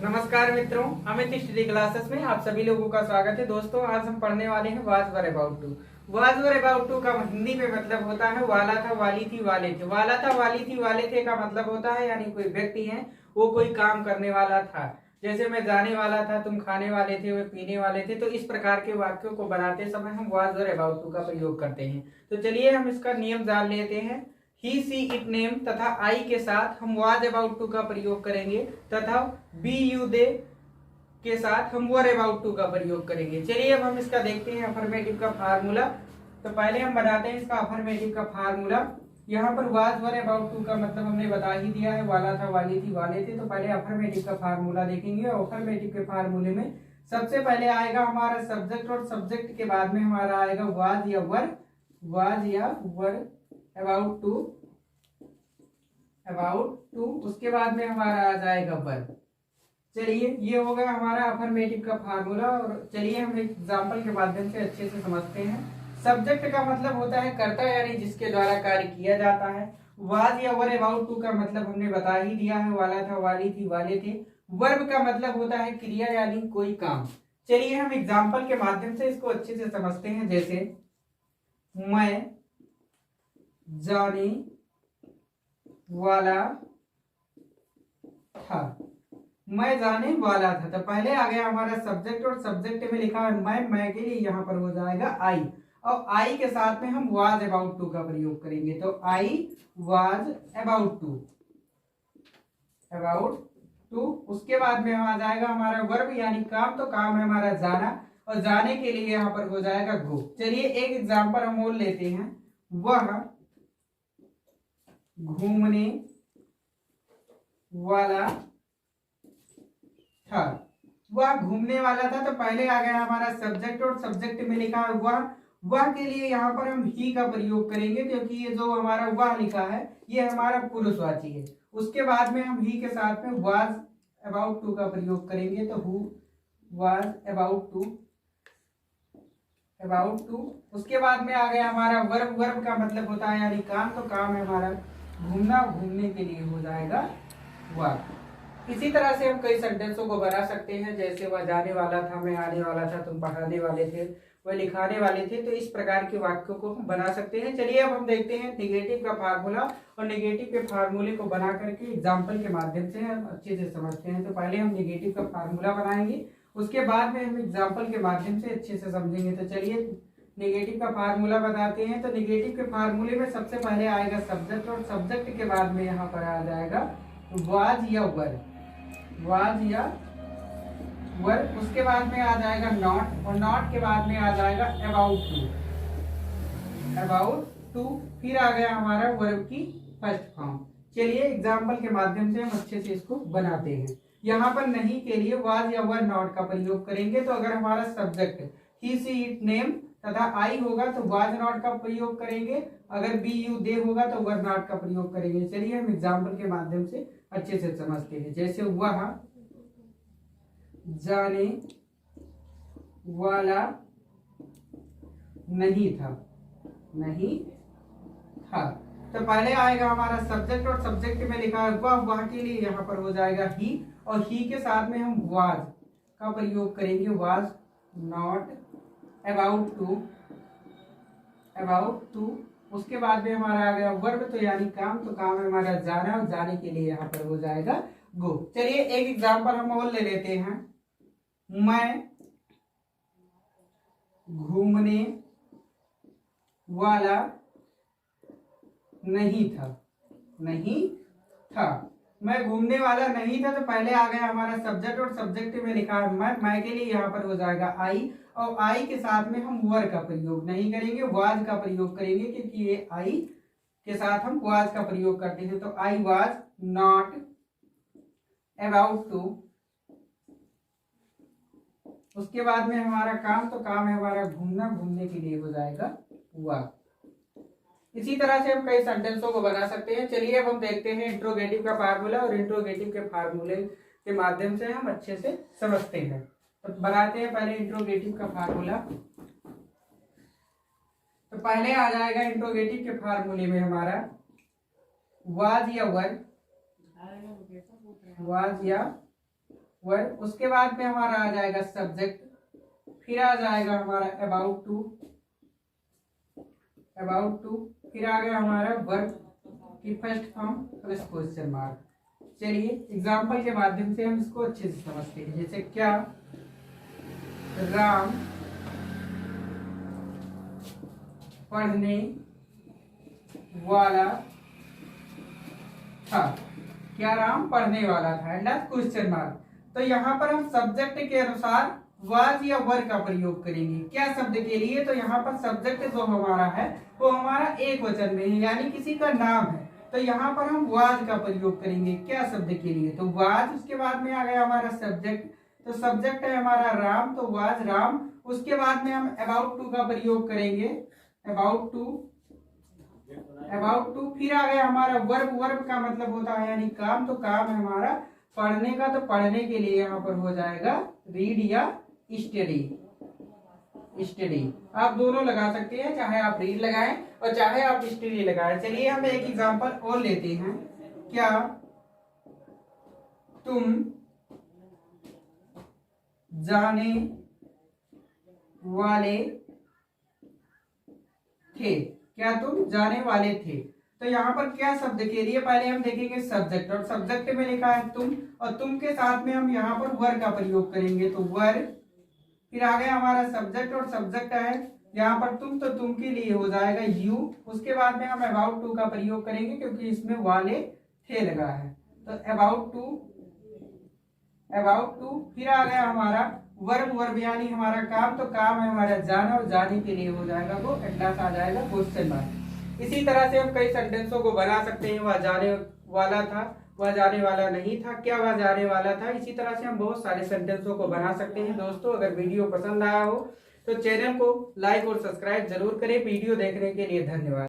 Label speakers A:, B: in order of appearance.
A: नमस्कार मित्रों, Amit study classes में आप सभी लोगों का स्वागत है। दोस्तों, आज हम पढ़ने वाले हैं was were about to. Was were about to का हिंदी में मतलब होता है वाला था, वाली थी, वाले थे। वाला था, वाली थी, वाले थे का मतलब होता है यानी कोई व्यक्ति है, वो कोई काम करने वाला था। जैसे मैं जाने वाला था, तुम खाने वाले थे, वे पीने वाले थे। तो इस प्रकार के वाक्यों को बनाते समय हम वाज वर अबाउट टू का प्रयोग करते हैं। तो चलिए हम इसका नियम जान लेते हैं। ही सी इट नेम तथा आई के साथ हम वाज अबाउट टू का प्रयोग करेंगे तथा बी यू दे के साथ हम वर अबाउट टू का प्रयोग करेंगे। चलिए अब हम इसका देखते हैं अफर्मेटिव का फार्मूला। तो पहले हम बनाते हैं इसका अफर्मेटिव का फार्मूला। यहाँ पर वाज वर अबाउट टू का मतलब हमने बता ही दिया है, वाला था, वाली थी, वाले थे। तो पहले अफर्मेटिव का फार्मूला देखेंगे। अफर्मेटिव के फार्मूले में सबसे पहले आएगा हमारा सब्जेक्ट, और सब्जेक्ट के बाद में हमारा आएगा वाज या वर, वाज या वर अबाउट टू, उसके बाद में हमारा आ जाएगा वर्ब। चलिए ये हो गया हमारा अफर्मेटिव का फार्मूला। और चलिए हम एक एग्जांपल के माध्यम से अच्छे से समझते हैं। सब्जेक्ट का मतलब होता है कर्ता, यानी जिसके द्वारा कार्य किया जाता है। वाज या वर अबाउट टू का मतलब हमने बता ही दिया है, वाला था, वाली थी, वाले थे। वर्ब का मतलब होता है क्रिया यानी कोई काम। चलिए हम एग्जाम्पल के माध्यम से इसको अच्छे से समझते हैं। जैसे मैं जाने वाला था, मैं जाने वाला था। तो पहले आ गया हमारा सब्जेक्ट, और सब्जेक्ट में लिखा है मैं के लिए यहाँ पर हो जाएगा आई, और आई के साथ में हम वाज अबाउट टू का प्रयोग करेंगे। तो आई वाज अबाउट टू, उसके बाद में आ जाएगा हमारा वर्ब यानी काम। तो काम है हमारा जाना, और जाने के लिए यहाँ पर हो जाएगा गो। चलिए एक एग्जाम्पल हम और लेते हैं। वह घूमने वाला था, वह घूमने वाला था। तो पहले आ गया हमारा सब्जेक्ट, और सब्जेक्ट में लिखा है वह के लिए यहाँ पर हम ही का प्रयोग करेंगे, क्योंकि ये जो हमारा वह लिखा है ये हमारा पुरुषवाची है। उसके बाद में हम ही के साथ में वाज अबाउट टू का प्रयोग करेंगे। तो हु वाज अबाउट टू, उसके बाद में आ गया हमारा वर्ब। वर्ब का मतलब होता है यानी काम। तो काम है हमारा घूमना, घूमने के लिए हो जाएगा वॉक। इसी तरह से हम कई सेंटेंसों को बना सकते हैं। जैसे वह जाने वाला था, मैं आने वाला था, तुम पढ़ाने वाले थे, वह लिखाने वाले थे। तो इस प्रकार के वाक्यों को हम बना सकते हैं। चलिए अब हम देखते हैं नेगेटिव का फार्मूला, और नेगेटिव के फार्मूले को बना करके एग्जाम्पल के माध्यम से हम अच्छे से समझते हैं। तो पहले हम नेगेटिव का फार्मूला बनाएंगे, उसके बाद में हम एग्जाम्पल के माध्यम से अच्छे से समझेंगे। तो चलिए नेगेटिव का फार्मूला बताते हैं। तो नेगेटिव के फार्मूले में सबसे पहले आएगा सब्जेक्ट, और सब्जेक्ट के बाद में यहाँ पर आ जाएगा वाज या वर, वाज या वर। उसके बाद में आ जाएगा नॉट, और नॉट के बाद में आ जाएगा अबाउट टू, फिर आ गया हमारा वर्ब की फर्स्ट फॉर्म। चलिए एग्जाम्पल के माध्यम से हम अच्छे से इसको बनाते हैं। यहाँ पर नहीं के लिए वाज या वर नॉट का प्रयोग करेंगे। तो अगर हमारा subject he see it name तथा आई होगा तो वाज नॉट का प्रयोग करेंगे। अगर बी यू दे होगा तो वर नॉट का प्रयोग करेंगे। चलिए हम एग्जाम्पल के माध्यम से अच्छे से समझते हैं। जैसे वह जाने वाला नहीं था, तो पहले आएगा हमारा सब्जेक्ट, और सब्जेक्ट में लिखा है वह के लिए यहाँ पर हो जाएगा ही, और ही के साथ में हम वाज का प्रयोग करेंगे। वाज नॉट अबाउट टू, उसके बाद में हमारा आ गया वर्ब, तो यानी काम। तो काम है हमारा जाना, और जाने के लिए यहाँ पर हो जाएगा गो। चलिए एक एग्जाम्पल हम और ले लेते हैं। मैं घूमने वाला नहीं था, मैं घूमने वाला नहीं था। तो पहले आ गया हमारा सब्जेक्ट, और सब्जेक्ट में लिखा है मैं के लिए यहाँ पर हो जाएगा आई, और आई के साथ में हम वर का प्रयोग नहीं करेंगे, वाज का प्रयोग करेंगे, क्योंकि ये आई के साथ हम वाज का प्रयोग करते हैं। तो I was not about to, उसके बाद में हमारा काम। तो काम है हमारा घूमना, घूमने के लिए हो जाएगा वॉक। इसी तरह से हम कई सेंटेंसों को बना सकते हैं। चलिए अब हम देखते हैं इंट्रोगेटिव का फार्मूला, और इंट्रोगेटिव के फार्मूले के माध्यम से हम अच्छे से समझते हैं। तो बनाते हैं पहले इंट्रोगेटिव का फार्मूला। तो पहले आ जाएगा इंट्रोगेटिव के फार्मूले में हमारा वाज या वर, वर्ब, उसके बाद में हमारा आ जाएगा सब्जेक्ट, फिर आ जाएगा हमारा अबाउट टू, फिर आ गया हमारा वर्ब की first form plus question mark. चलिए एग्जाम्पल के माध्यम से हम इसको अच्छे से समझते हैं। जैसे क्या राम पढ़ने वाला था, क्या राम पढ़ने वाला था एंड क्वेश्चन मार्क। तो यहाँ पर हम सब्जेक्ट के अनुसार वाज या वर का प्रयोग करेंगे। क्या शब्द के लिए, तो यहाँ पर सब्जेक्ट जो हमारा है वो हमारा एक वचन में है, यानी किसी का नाम है, तो यहाँ पर हम वाज का प्रयोग करेंगे क्या शब्द के लिए, तो वाज। उसके बाद में आ गया हमारा सब्जेक्ट, तो सब्जेक्ट है हमारा राम, तो वाज राम। उसके बाद में हम अबाउट टू का प्रयोग करेंगे, अबाउट टू। फिर आ गया हमारा वर्ब, वर्ब का मतलब होता है यानी काम, तो काम है हमारा पढ़ने का, तो पढ़ने के लिए यहाँ पर हो जाएगा रीड या स्टडी। आप दोनों लगा सकते हैं, चाहे आप रीड लगाएं और चाहे आप स्टडी लगाएं। चलिए हम एक एग्जांपल और लेते हैं। क्या तुम जाने वाले थे, क्या तुम जाने वाले थे। तो यहाँ पर क्या शब्द के लिए पहले हम देखेंगे सब्जेक्ट, और सब्जेक्ट में लिखा है तुम, और तुम के साथ में हम यहाँ पर वर का प्रयोग करेंगे, तो वर। फिर आ गया हमारा सब्जेक्ट, और सब्जेक्ट है यहाँ पर तुम, तो तुम के लिए हो जाएगा यू। उसके बाद में हम अबाउट टू का प्रयोग करेंगे क्योंकि इसमें वाले थे लगा है, तो अबाउट टू। फिर आ गया हमारा वर्ब, वर्ब यानी हमारा काम, तो काम है हमारा जाना, और जाने के लिए हो जाएगा वो एटलास आ जाएगा क्वेश्चन मार्क। इसी तरह से हम कई सेंटेंसों को बना सकते हैं। वह जाने वाला था, वह जाने वाला नहीं था, क्या वह जाने वाला था। इसी तरह से हम बहुत सारे सेंटेंसों को बना सकते हैं। दोस्तों अगर वीडियो पसंद आया हो तो चैनल को लाइक और सब्सक्राइब जरूर करें। वीडियो देखने के लिए धन्यवाद।